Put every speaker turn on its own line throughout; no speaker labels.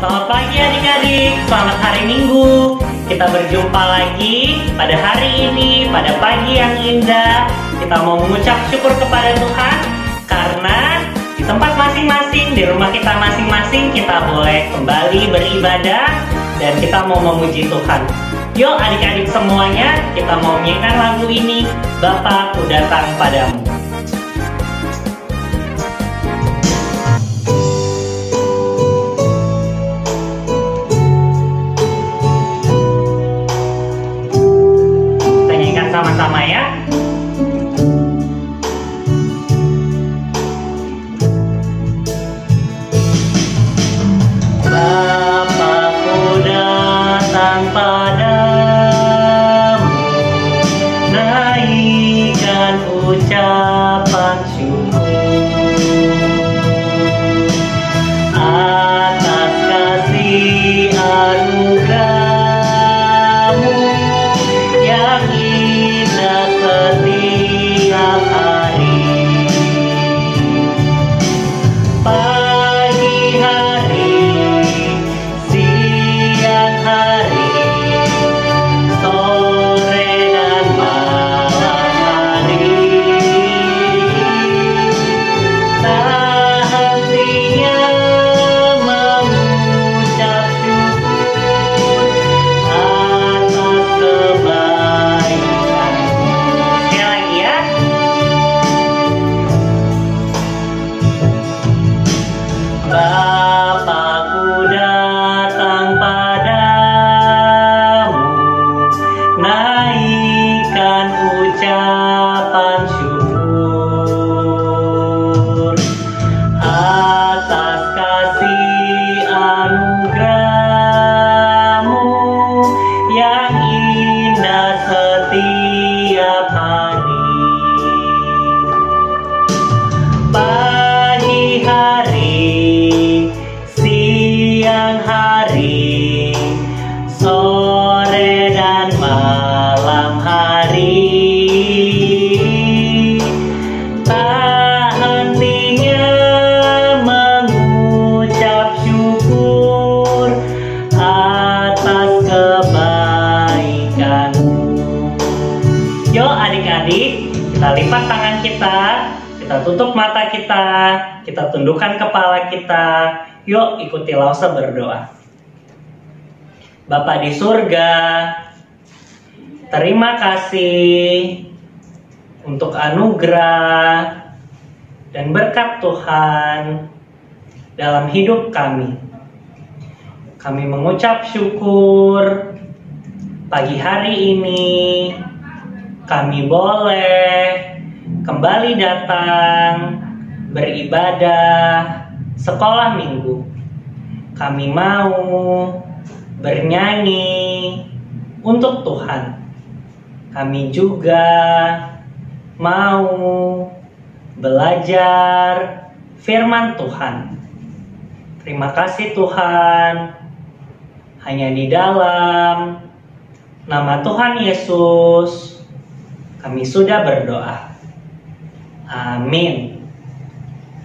Selamat pagi adik-adik, selamat hari Minggu. Kita berjumpa lagi pada hari ini, pada pagi yang indah. Kita mau mengucap syukur kepada Tuhan karena di tempat masing-masing, di rumah kita masing-masing, kita boleh kembali beribadah dan kita mau memuji Tuhan. Yuk adik-adik semuanya, kita mau menyanyikan lagu ini, Bapa-Ku Datang Padamu. Sama-sama ya. Bapa-Ku datang padamu, naikkan ucapan syukur atas kasih anugerah-Mu yang setiap hari. Pagi hari, siang hari, sore dan malam hari, tak hentinya mengucap syukur atas kebaikan. Bapa-Ku datang padamu, naikkan ucapan syukur atas kasih anugerah-Mu yang indah setiap hari. Pagi hari, siang hari, sore dan malam hari, tak hentinya mengucap syukur atas kebaikan-Mu. Yuk adik-adik, kita lipat tangan kita tutup mata kita tundukkan kepala kita. Yuk ikuti Lause berdoa. Bapa di surga, terima kasih untuk anugerah dan berkat Tuhan dalam hidup kami. Kami mengucap syukur pagi hari ini kami boleh kembali datang beribadah sekolah minggu. Kami mau bernyanyi untuk Tuhan. Kami juga mau belajar firman Tuhan. Terima kasih Tuhan. Hanya di dalam nama Tuhan Yesus kami sudah berdoa. Amin.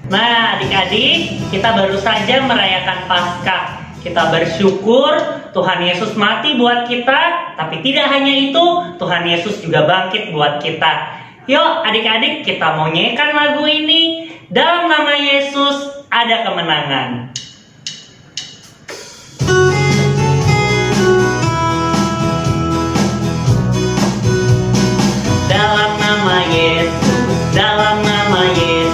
Nah adik-adik, kita baru saja merayakan Paskah. Kita bersyukur Tuhan Yesus mati buat kita. Tapi tidak hanya itu, Tuhan Yesus juga bangkit buat kita. Yuk adik-adik, kita mau nyanyikan lagu ini. Dalam nama Yesus ada kemenangan. Dalam nama Yesus, dalam nama Yesus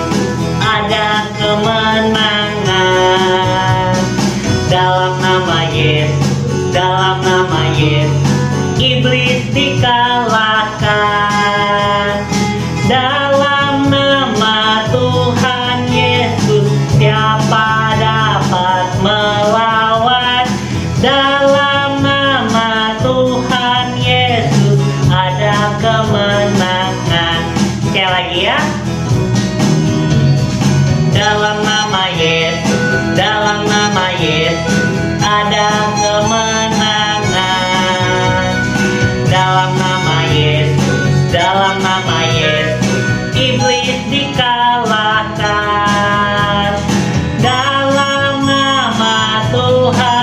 ada kemenangan. Dalam nama Yesus, dalam nama Yesus iblis dikalahkan. Dalam nama Tuhan Yesus siapa dapat melawan? Dalam nama Tuhan Yesus ada kemenangan. Sekali lagi ya. Dalam nama Yesus, dalam nama Yesus ada kemenangan. Dalam nama Yesus, dalam nama Yesus iblis dikalahkan. Dalam nama Tuhan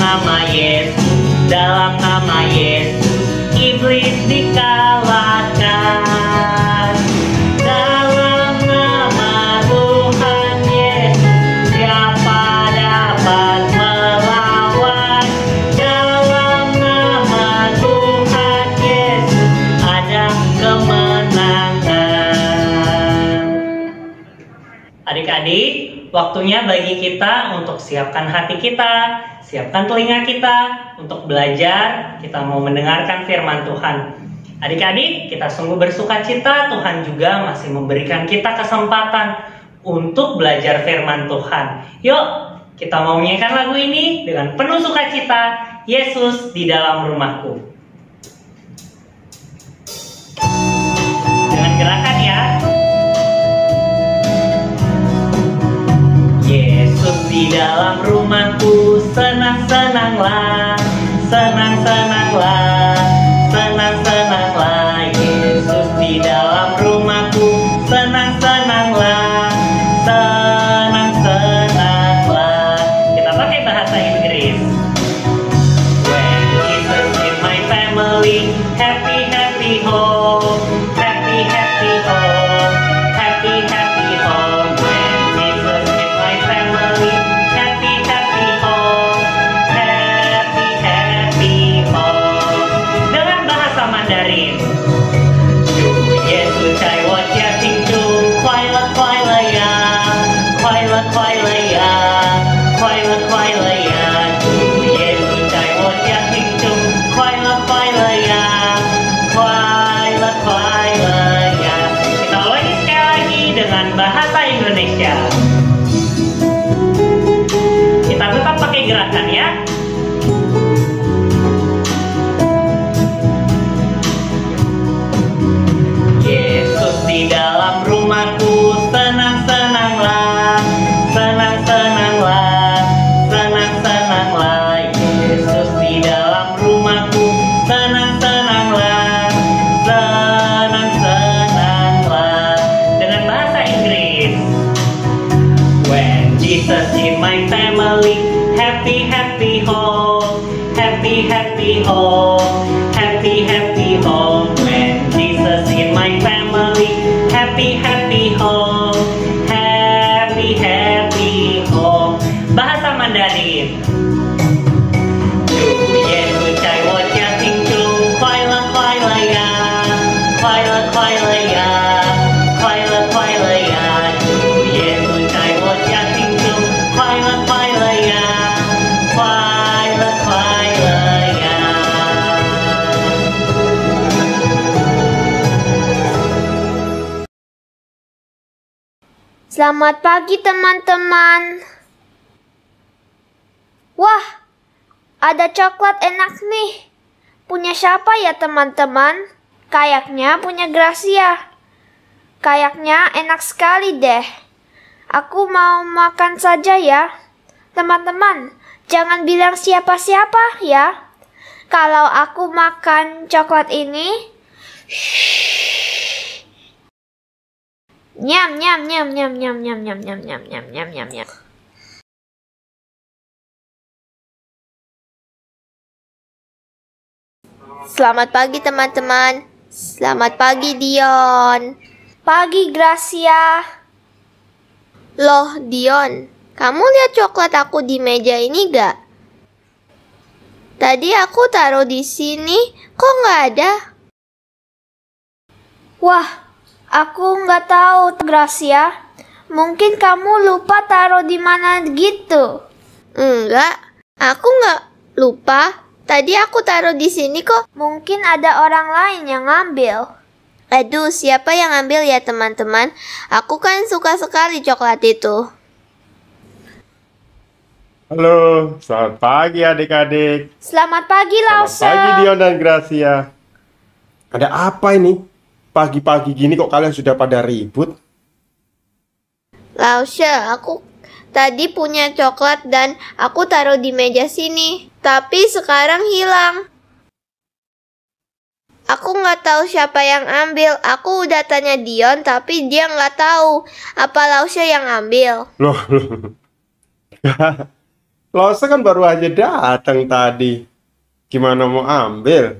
nama Yesus, dalam nama Yesus, iblis dikalahkan. Dalam nama Tuhan Yesus, siapa dapat melawan? Dalam nama Tuhan Yesus, ada kemenangan. Adik-adik, waktunya bagi kita untuk siapkan hati kita, siapkan telinga kita untuk belajar. Kita mau mendengarkan firman Tuhan. Adik-adik, kita sungguh bersuka cita. Tuhan juga masih memberikan kita kesempatan untuk belajar firman Tuhan. Yuk, kita mau menyanyikan lagu ini dengan penuh sukacita. Yesus di dalam rumahku. Dengan gerakan ya. Yesus di dalam rumahku, senang-senanglah, senang-senanglah, senang-senanglah. Yesus di dalam rumahku, senang-senanglah, senang-senanglah. Kita pakai bahasa Inggris. When Jesus in my family, happy, happy home, happy, happy home, happy, happy home. When Jesus in my family, happy, happy home, happy, happy home. Dengan bahasa Mandarin. Chủ Giêsu chạy qua cha thiên trung, khoai là ya, khoai là ya, khoai là ya. Chủ Giêsu chạy qua cha thiên trung, khoai là ya, khoai là ya. Kita ulangi sekali lagi dengan bahasa Indonesia. Kita tetap pakai gerakan ya. Yesus di dalam rumahku, senang-senanglah, senang-senanglah, senang-senanglah. Yesus di dalam rumahku, senang-senanglah, senang-senanglah. Dengan bahasa Inggris. When Jesus in my family, happy, happy home, happy, happy home, happy, happy home. When Jesus in my family, happy, happy home, happy, happy home. Bahasa Mandarin. Chủ Giêsu chạy qua cha thiên trung, khoai là ya, khoai là ya, khoai là ya. Chủ Giêsu chạy qua cha thiên trung, khoai là ya, khoai là ya.
Selamat pagi teman-teman. Wah, ada coklat enak nih. Punya siapa ya teman-teman? Kayaknya punya Gracia. Kayaknya enak sekali deh. Aku mau makan saja ya. Teman-teman, jangan bilang siapa-siapa ya. Kalau aku makan coklat ini, nyam nyam nyam nyam nyam nyam nyam nyam nyam nyam nyam nyam nyam. Selamat pagi teman-teman. Selamat pagi Dion. Pagi Gracia. Loh Dion, kamu lihat coklat aku di meja ini gak? Tadi aku taruh di sini, kok nggak ada? Wah, aku nggak tahu, Gracia. Mungkin kamu lupa taruh di mana gitu. Enggak, aku nggak lupa. Tadi aku taruh di sini kok. Mungkin ada orang lain yang ngambil. Aduh, siapa yang ngambil ya teman-teman? Aku kan suka sekali coklat itu.
Halo, selamat pagi adik-adik.
Selamat pagi, Lause.
Selamat pagi Dion dan Gracia. Ada apa ini? Pagi-pagi gini kok kalian sudah pada ribut?
Lause, aku tadi punya coklat dan aku taruh di meja sini. Tapi sekarang hilang. Aku nggak tahu siapa yang ambil. Aku udah tanya Dion, tapi dia nggak tahu. Apa Lause yang ambil?
Loh. Lose kan baru aja datang tadi. Gimana mau ambil?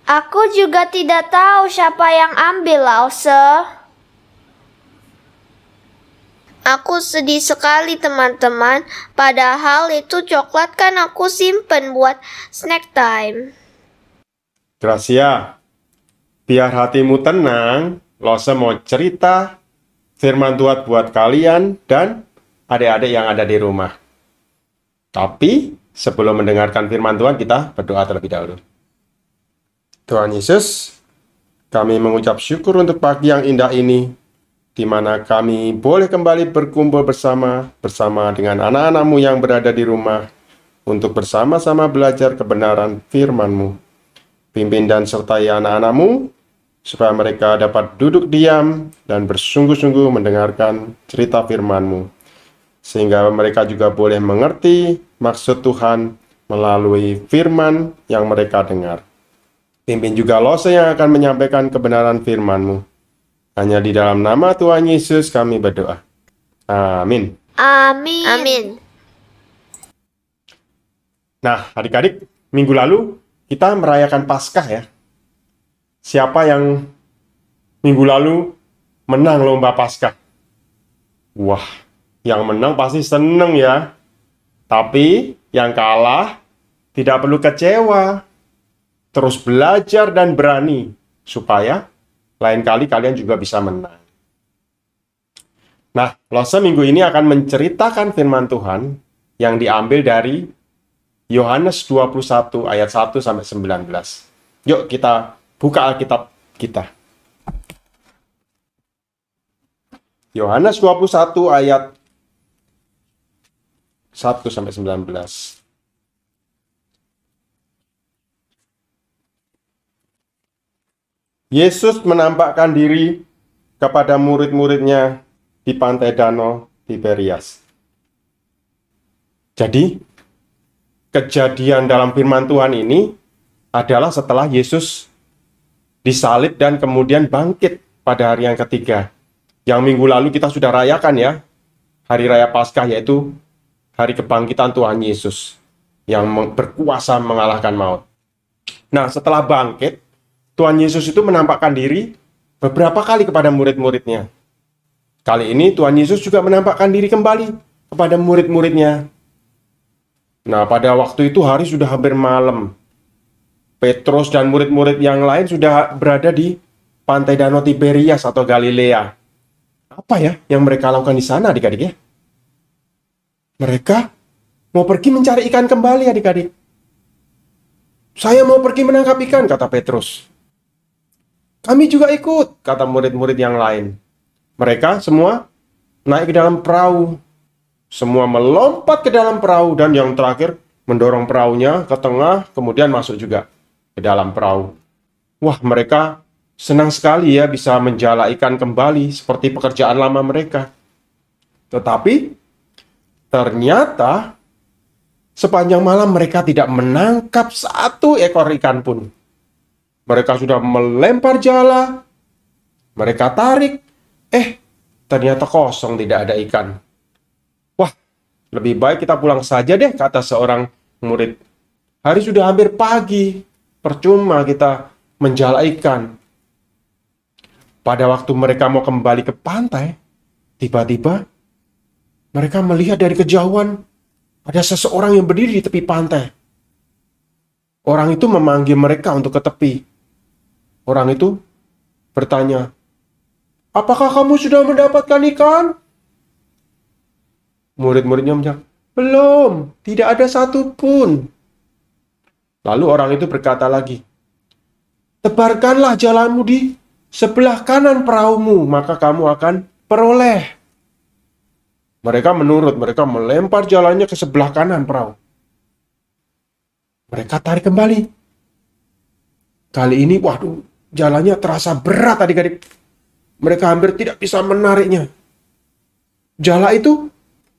Aku juga tidak tahu siapa yang ambil, Lause. Aku sedih sekali, teman-teman. Padahal itu coklat kan aku simpen buat snack time.
Gracia, biar hatimu tenang, Lose mau cerita firman Tuhan buat kalian dan adik-adik yang ada di rumah. Tapi sebelum mendengarkan firman Tuhan, kita berdoa terlebih dahulu. Tuhan Yesus, kami mengucap syukur untuk pagi yang indah ini, di mana kami boleh kembali berkumpul bersama dengan anak-anak-Mu yang berada di rumah, untuk bersama-sama belajar kebenaran firman-Mu. Pimpin dan sertai anak-anak-Mu, supaya mereka dapat duduk diam dan bersungguh-sungguh mendengarkan cerita firman-Mu, sehingga mereka juga boleh mengerti maksud Tuhan melalui firman yang mereka dengar. Pimpin juga Lose yang akan menyampaikan kebenaran firman-Mu. Hanya di dalam nama Tuhan Yesus kami berdoa. Amin.
Amin. Amin.
Nah, adik-adik, minggu lalu kita merayakan Paskah ya. Siapa yang minggu lalu menang lomba Paskah? Wah, yang menang pasti seneng ya. Tapi yang kalah tidak perlu kecewa. Terus belajar dan berani supaya lain kali kalian juga bisa menang. Nah, Lose minggu ini akan menceritakan firman Tuhan yang diambil dari Yohanes 21 ayat 1 sampai 19. Yuk kita buka Alkitab kita. Yohanes 21 ayat 1 sampai 19. Yesus menampakkan diri kepada murid-muridnya di pantai Danau Tiberias. Jadi, kejadian dalam firman Tuhan ini adalah setelah Yesus disalib dan kemudian bangkit pada hari yang ketiga. Yang minggu lalu kita sudah rayakan ya, Hari Raya Paskah, yaitu hari kebangkitan Tuhan Yesus yang berkuasa mengalahkan maut. Nah, setelah bangkit, Tuhan Yesus itu menampakkan diri beberapa kali kepada murid-muridnya. Kali ini Tuhan Yesus juga menampakkan diri kembali kepada murid-muridnya. Nah, pada waktu itu hari sudah hampir malam. Petrus dan murid-murid yang lain sudah berada di pantai Danau Tiberias atau Galilea. Apa ya yang mereka lakukan di sana, adik-adik ya? Mereka mau pergi mencari ikan kembali, adik-adik. Saya mau pergi menangkap ikan, kata Petrus. Kami juga ikut, kata murid-murid yang lain. Mereka semua naik ke dalam perahu. Semua melompat ke dalam perahu dan yang terakhir mendorong perahunya ke tengah, kemudian masuk juga ke dalam perahu. Wah, mereka senang sekali ya bisa menjala ikan kembali seperti pekerjaan lama mereka. Tetapi ternyata sepanjang malam mereka tidak menangkap satu ekor ikan pun. Mereka sudah melempar jala, mereka tarik, ternyata kosong, tidak ada ikan. Wah, lebih baik kita pulang saja deh, kata seorang murid. Hari sudah hampir pagi, percuma kita menjala ikan. Pada waktu mereka mau kembali ke pantai, tiba-tiba mereka melihat dari kejauhan ada seseorang yang berdiri di tepi pantai. Orang itu memanggil mereka untuk ke tepi. Orang itu bertanya, "Apakah kamu sudah mendapatkan ikan?" Murid-muridnya menjawab, "Belum, tidak ada satupun." Lalu orang itu berkata lagi, "Tebarkanlah jalanmu di sebelah kanan perahumu, maka kamu akan peroleh." Mereka menurut, mereka melempar jalannya ke sebelah kanan perahu. Mereka tarik kembali. Kali ini, waduh, jalannya terasa berat adik-adik. Mereka hampir tidak bisa menariknya. Jala itu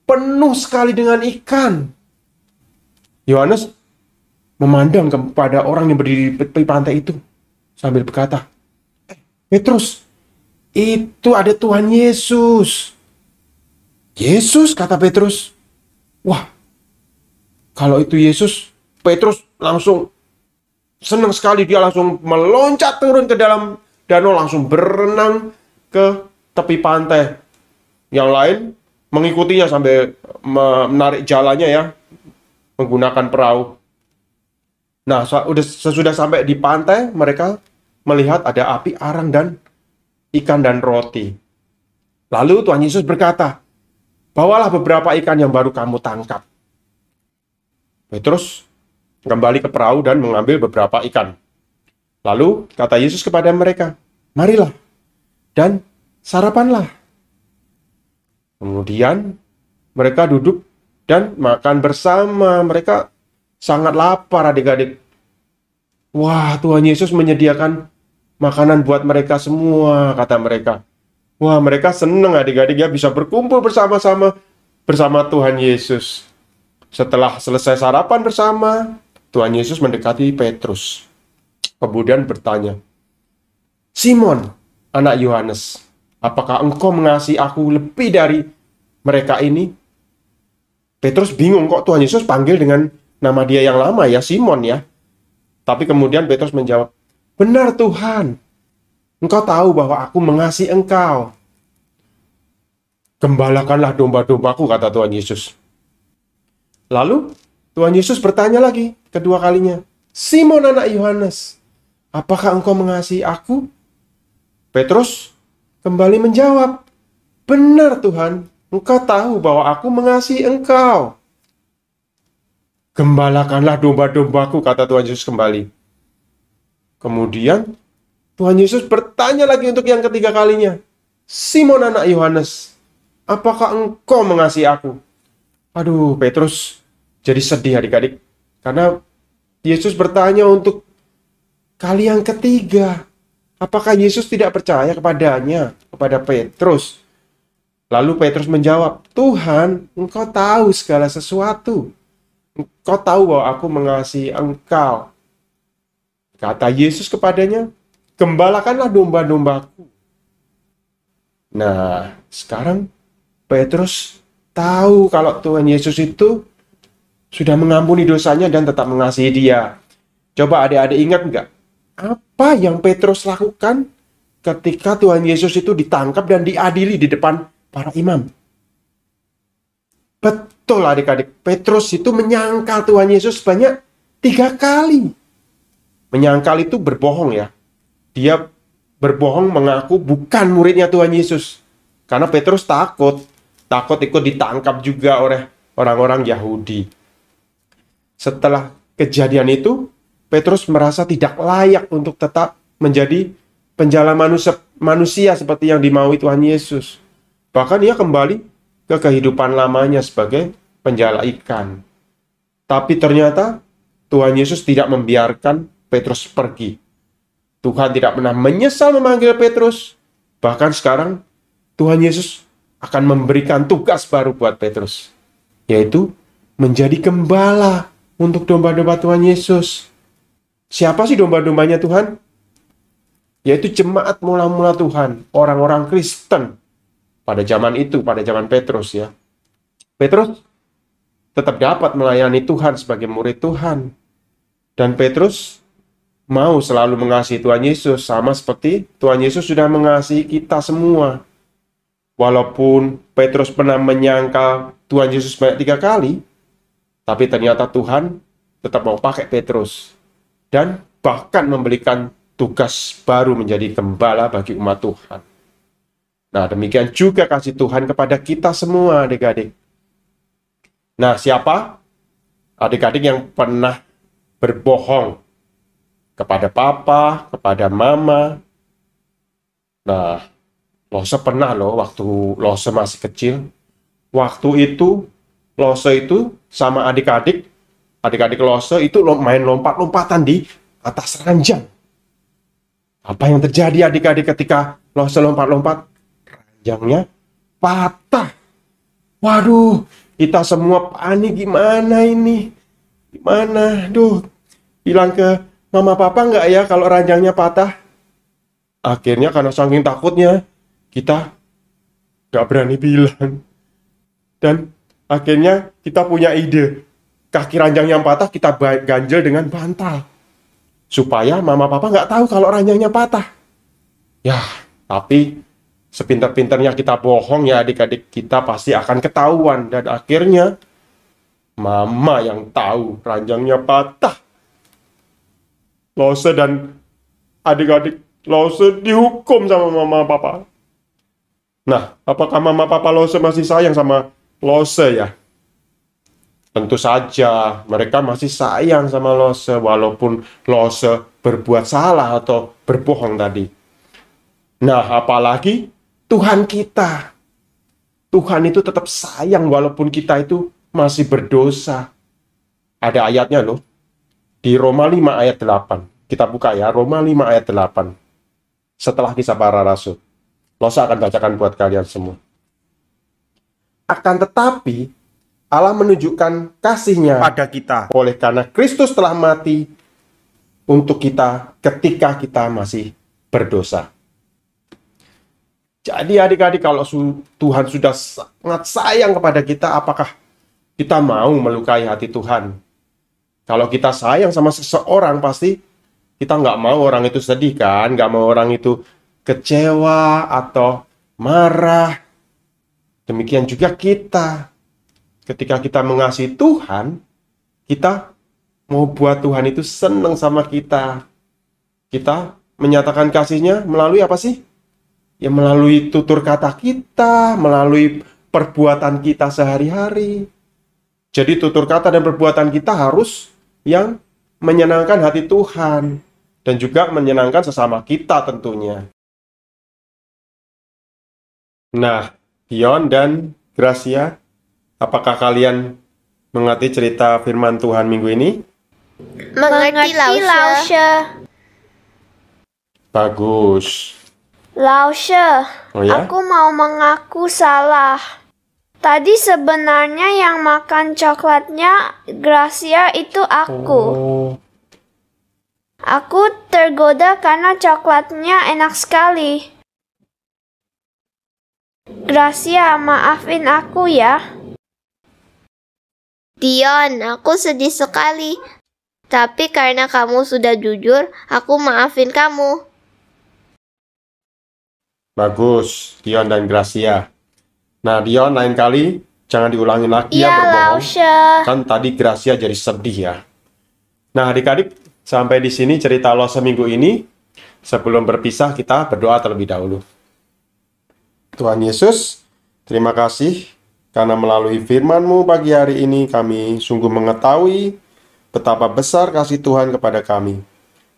penuh sekali dengan ikan. Yohanes memandang kepada orang yang berdiri di tepi pantai itu sambil berkata, "Petrus, itu ada Tuhan Yesus." "Yesus?" kata Petrus. "Wah, kalau itu Yesus, Petrus langsung senang sekali. Dia langsung meloncat turun ke dalam danau, langsung berenang ke tepi pantai. Yang lain mengikutinya sambil menarik jalannya ya, menggunakan perahu. Nah, sesudah sampai di pantai, mereka melihat ada api arang dan ikan dan roti. Lalu Tuhan Yesus berkata, bawalah beberapa ikan yang baru kamu tangkap. Petrus kembali ke perahu dan mengambil beberapa ikan. Lalu kata Yesus kepada mereka, marilah dan sarapanlah. Kemudian mereka duduk dan makan bersama. Mereka sangat lapar, adik-adik. Wah, Tuhan Yesus menyediakan makanan buat mereka semua, kata mereka. Wah, mereka senang, adik-adik, ya, bisa berkumpul bersama-sama bersama Tuhan Yesus. Setelah selesai sarapan bersama, Tuhan Yesus mendekati Petrus. Kemudian bertanya, Simon, anak Yohanes, apakah engkau mengasihi aku lebih dari mereka ini? Petrus bingung, kok Tuhan Yesus panggil dengan nama dia yang lama ya, Simon ya. Tapi kemudian Petrus menjawab, benar Tuhan, engkau tahu bahwa aku mengasihi engkau. Gembalakanlah domba-dombaku, kata Tuhan Yesus. Lalu Tuhan Yesus bertanya lagi kedua kalinya, Simon anak Yohanes, apakah engkau mengasihi aku? Petrus kembali menjawab, benar Tuhan, engkau tahu bahwa aku mengasihi engkau. Gembalakanlah domba-dombaku, kata Tuhan Yesus kembali. Kemudian Tuhan Yesus bertanya lagi untuk yang ketiga kalinya, Simon anak Yohanes, apakah engkau mengasihi aku? Aduh, Petrus jadi sedih adik-adik, karena Yesus bertanya untuk kali yang ketiga. Apakah Yesus tidak percaya kepadanya, kepada Petrus? Lalu Petrus menjawab, Tuhan, engkau tahu segala sesuatu. Engkau tahu bahwa aku mengasihi engkau. Kata Yesus kepadanya, gembalakanlah domba-dombaku. Nah, sekarang Petrus tahu kalau Tuhan Yesus itu sudah mengampuni dosanya dan tetap mengasihi dia. Coba adik-adik ingat nggak? Apa yang Petrus lakukan ketika Tuhan Yesus itu ditangkap dan diadili di depan para imam? Betul adik-adik, Petrus itu menyangkal Tuhan Yesus sebanyak 3 kali. Menyangkal itu berbohong ya. Dia berbohong mengaku bukan muridnya Tuhan Yesus. Karena Petrus takut ikut ditangkap juga oleh orang-orang Yahudi. Setelah kejadian itu, Petrus merasa tidak layak untuk tetap menjadi penjala manusia seperti yang dimaui Tuhan Yesus. Bahkan ia kembali ke kehidupan lamanya sebagai penjala ikan. Tapi ternyata Tuhan Yesus tidak membiarkan Petrus pergi. Tuhan tidak pernah menyesal memanggil Petrus. Bahkan sekarang Tuhan Yesus akan memberikan tugas baru buat Petrus, yaitu menjadi gembala untuk domba-domba Tuhan Yesus. Siapa sih domba-dombanya Tuhan? Yaitu jemaat mula-mula Tuhan, orang-orang Kristen pada zaman itu, pada zaman Petrus ya. Petrus tetap dapat melayani Tuhan sebagai murid Tuhan. Dan Petrus mau selalu mengasihi Tuhan Yesus, sama seperti Tuhan Yesus sudah mengasihi kita semua. Walaupun Petrus pernah menyangkal Tuhan Yesus banyak 3 kali, tapi ternyata Tuhan tetap mau pakai Petrus. Dan bahkan memberikan tugas baru menjadi gembala bagi umat Tuhan. Nah, demikian juga kasih Tuhan kepada kita semua, adik-adik. Nah, siapa adik-adik yang pernah berbohong kepada papa, kepada mama? Nah, Lose pernah loh, waktu Lose masih kecil. Waktu itu, Lose itu sama adik-adik Lose itu main lompat-lompatan di atas ranjang. Apa yang terjadi adik-adik ketika Lose lompat-lompat? Ranjangnya patah. Waduh, kita semua panik, gimana ini? Gimana? Duh, bilang ke mama papa nggak ya kalau ranjangnya patah? Akhirnya karena saking takutnya, kita nggak berani bilang. Dan akhirnya kita punya ide. kaki ranjang yang patah kita ganjel dengan bantal. Supaya mama papa nggak tahu kalau ranjangnya patah. Ya, tapi sepintar-pintarnya kita bohong ya adik-adik, kita pasti akan ketahuan. Dan akhirnya mama yang tahu ranjangnya patah. Lose dan adik-adik Lose dihukum sama mama papa. Nah, apakah mama papa Lose masih sayang sama Lose ya? Tentu saja mereka masih sayang sama Lose walaupun Lose berbuat salah atau berbohong tadi. Nah, apalagi Tuhan kita. Tuhan itu tetap sayang walaupun kita itu masih berdosa. Ada ayatnya loh. Di Roma 5 ayat 8. Kita buka ya, Roma 5 ayat 8. Setelah Kisah Para Rasul. Lose akan bacakan buat kalian semua. Akan tetapi Allah menunjukkan kasih-Nya pada kita oleh karena Kristus telah mati untuk kita ketika kita masih berdosa. Jadi adik-adik, kalau Tuhan sudah sangat sayang kepada kita, apakah kita mau melukai hati Tuhan? Kalau kita sayang sama seseorang, pasti kita nggak mau orang itu sedih kan? Nggak mau orang itu kecewa atau marah. Demikian juga kita. Ketika kita mengasihi Tuhan, kita mau buat Tuhan itu senang sama kita. Kita menyatakan kasih-Nya melalui apa sih? Ya melalui tutur kata kita, melalui perbuatan kita sehari-hari. Jadi tutur kata dan perbuatan kita harus yang menyenangkan hati Tuhan. Dan juga menyenangkan sesama kita tentunya. Nah, Dion dan Gracia, apakah kalian mengerti cerita firman Tuhan minggu ini?
Mengerti, Lause.
Bagus.
Lause,
Oh ya?
aku mau mengaku salah. Tadi sebenarnya yang makan coklatnya Gracia itu aku.
Oh,
Aku tergoda karena coklatnya enak sekali. Gracia, maafin aku ya.
Dion, aku sedih sekali. Tapi karena kamu sudah jujur, aku maafin kamu.
bagus, Dion dan Gracia. Nah, Dion, lain kali jangan diulangi lagi ya
Iya,
berbohong.
Lause.
Kan tadi Gracia jadi sedih ya. Nah, adik-adik, sampai di sini cerita Lose minggu ini. Sebelum berpisah, kita berdoa terlebih dahulu. Tuhan Yesus, terima kasih karena melalui firman-Mu pagi hari ini kami sungguh mengetahui betapa besar kasih Tuhan kepada kami.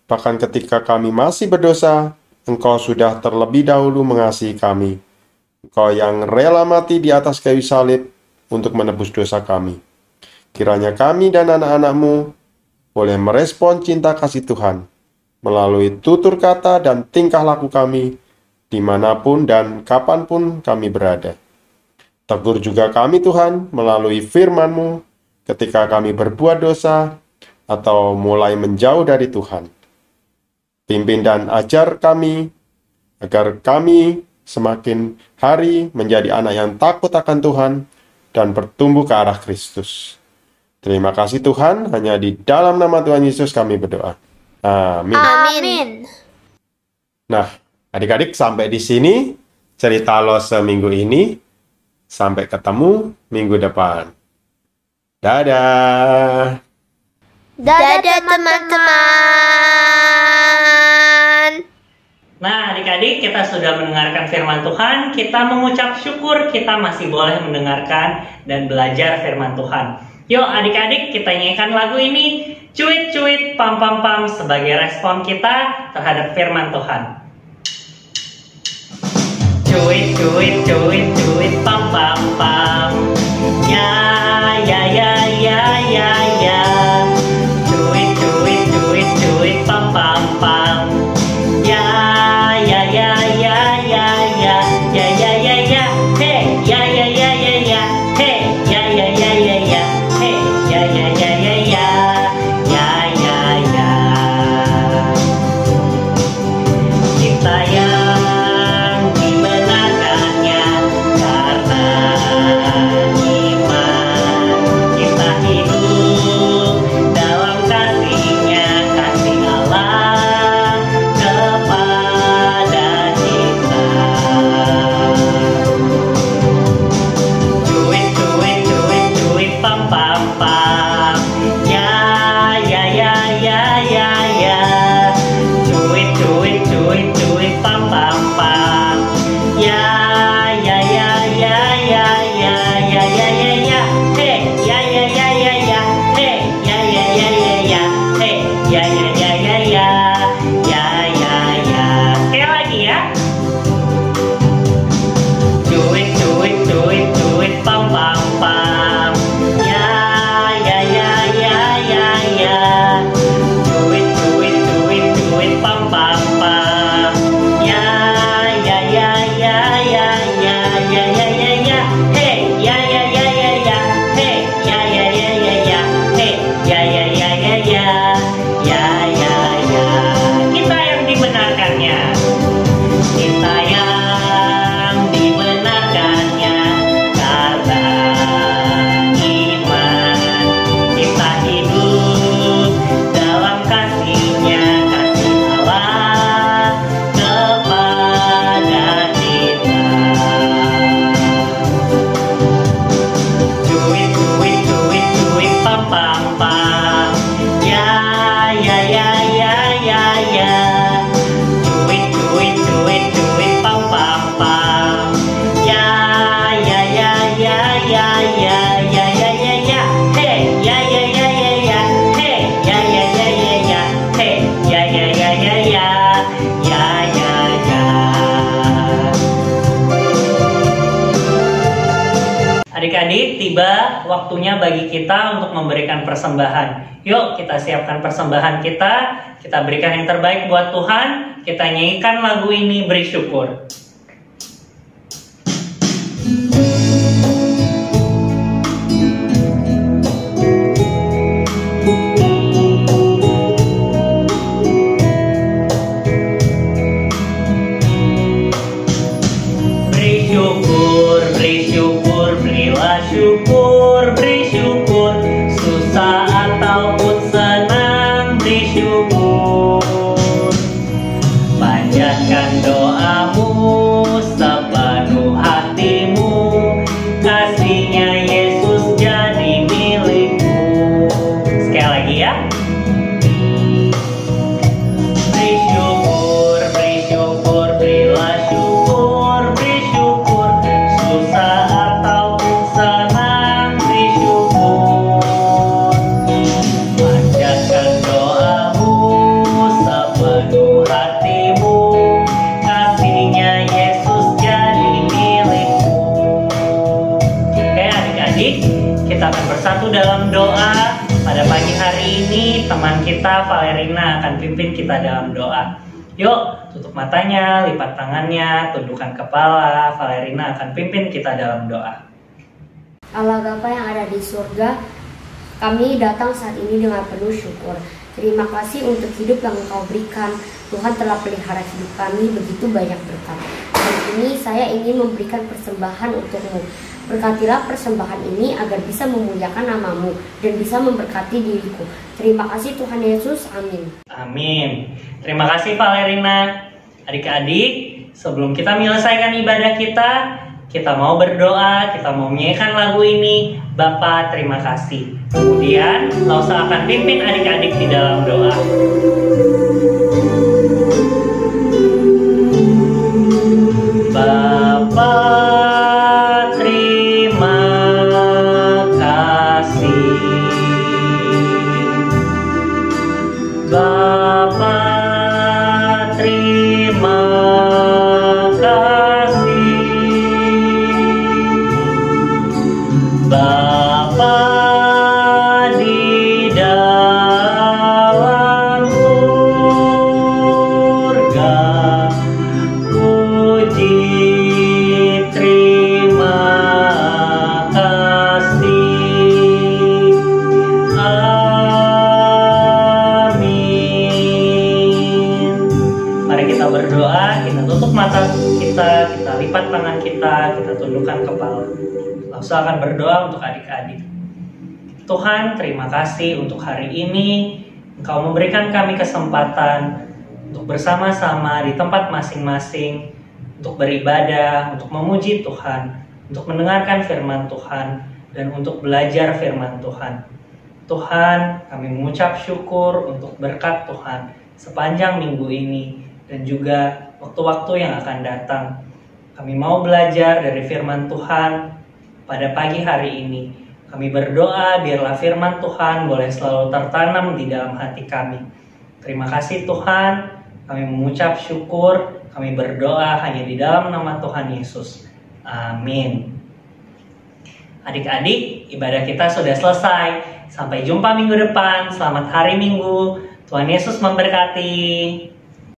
Bahkan ketika kami masih berdosa, Engkau sudah terlebih dahulu mengasihi kami. Engkau yang rela mati di atas kayu salib untuk menebus dosa kami. Kiranya kami dan anak-anak-Mu boleh merespon cinta kasih Tuhan melalui tutur kata dan tingkah laku kami dimanapun dan kapanpun kami berada. Tegur juga kami Tuhan melalui firman-Mu ketika kami berbuat dosa atau mulai menjauh dari Tuhan. Pimpin dan ajar kami agar kami semakin hari menjadi anak yang takut akan Tuhan dan bertumbuh ke arah Kristus. Terima kasih Tuhan, hanya di dalam nama Tuhan Yesus kami berdoa. Amin.
Amin.
Nah, adik-adik, sampai di sini cerita Lose minggu ini. Sampai ketemu minggu depan. Dadah.
Dadah teman-teman.
Nah, adik-adik, kita sudah mendengarkan firman Tuhan, kita mengucap syukur kita masih boleh mendengarkan dan belajar firman Tuhan. Yuk adik-adik, kita nyanyikan lagu ini, Cuit-cuit pam pam pam, sebagai respon kita terhadap firman Tuhan. Cuit-cuit, cuit-cuit pam pam pam, ya ya ya ya ya ya. Cuit-cuit, cuit-cuit pam pam pam, ya ya ya ya ya ya ya ya ya ya. Hey, ya ya ya ya ya. Hey, ya ya ya ya ya. Hey, ya ya ya ya ya. Ya ya ya. Kita yang dibenarkannya karena iman. waktunya bagi kita untuk memberikan persembahan. Yuk kita siapkan persembahan kita berikan yang terbaik buat Tuhan, kita nyanyikan lagu ini, beri syukur.
Syukur, beri syukur, susah ataupun senang, beri syukur. Panjatkan doamu sepenuh hatimu, kasihnya Yesus jadi milikmu. Sekali lagi ya. Beri syukur, berilah syukur, beri syukur, susah kita akan bersatu dalam doa. Pada pagi hari ini teman kita Valerina akan pimpin kita dalam doa. Yuk tutup matanya, lipat tangannya, tundukkan kepala. Valerina akan pimpin kita dalam doa.
Allah Bapa yang ada di surga, kami datang saat ini dengan penuh syukur. Terima kasih untuk hidup yang Engkau berikan. Tuhan telah pelihara hidup kami begitu banyak berkat. Hari ini saya ingin memberikan persembahan untuk-Mu. Berkatilah persembahan ini agar bisa memuliakan nama-Mu dan bisa memberkati diriku. Terima kasih Tuhan Yesus, amin.
Amin. Terima kasih Valerina. Adik-adik, sebelum kita menyelesaikan ibadah kita mau berdoa, kita mau menyanyikan lagu ini. Bapa, terima kasih. Kemudian, Lausa akan pimpin adik-adik di dalam doa. Bapa, terima kasih. Bapa, terima kasih. Bapa di dalam surga, puji terima kasih. Amin. Mari kita berdoa, kita tutup mata kita lipat tangan kita tundukkan kepala. Langsung akan berdoa untuk adik-adik. Tuhan, terima kasih untuk hari ini. Engkau memberikan kami kesempatan untuk bersama-sama di tempat masing-masing, untuk beribadah, untuk memuji Tuhan, untuk mendengarkan firman Tuhan, dan untuk belajar firman Tuhan. Tuhan, kami mengucap syukur untuk berkat Tuhan sepanjang minggu ini, dan juga waktu-waktu yang akan datang. Kami mau belajar dari firman Tuhan pada pagi hari ini. Kami berdoa biarlah firman Tuhan boleh selalu tertanam di dalam hati kami. Terima kasih Tuhan, kami mengucap syukur, kami berdoa hanya di dalam nama Tuhan Yesus. Amin. Adik-adik, ibadah kita sudah selesai. Sampai jumpa minggu depan. Selamat hari Minggu. Tuhan Yesus memberkati.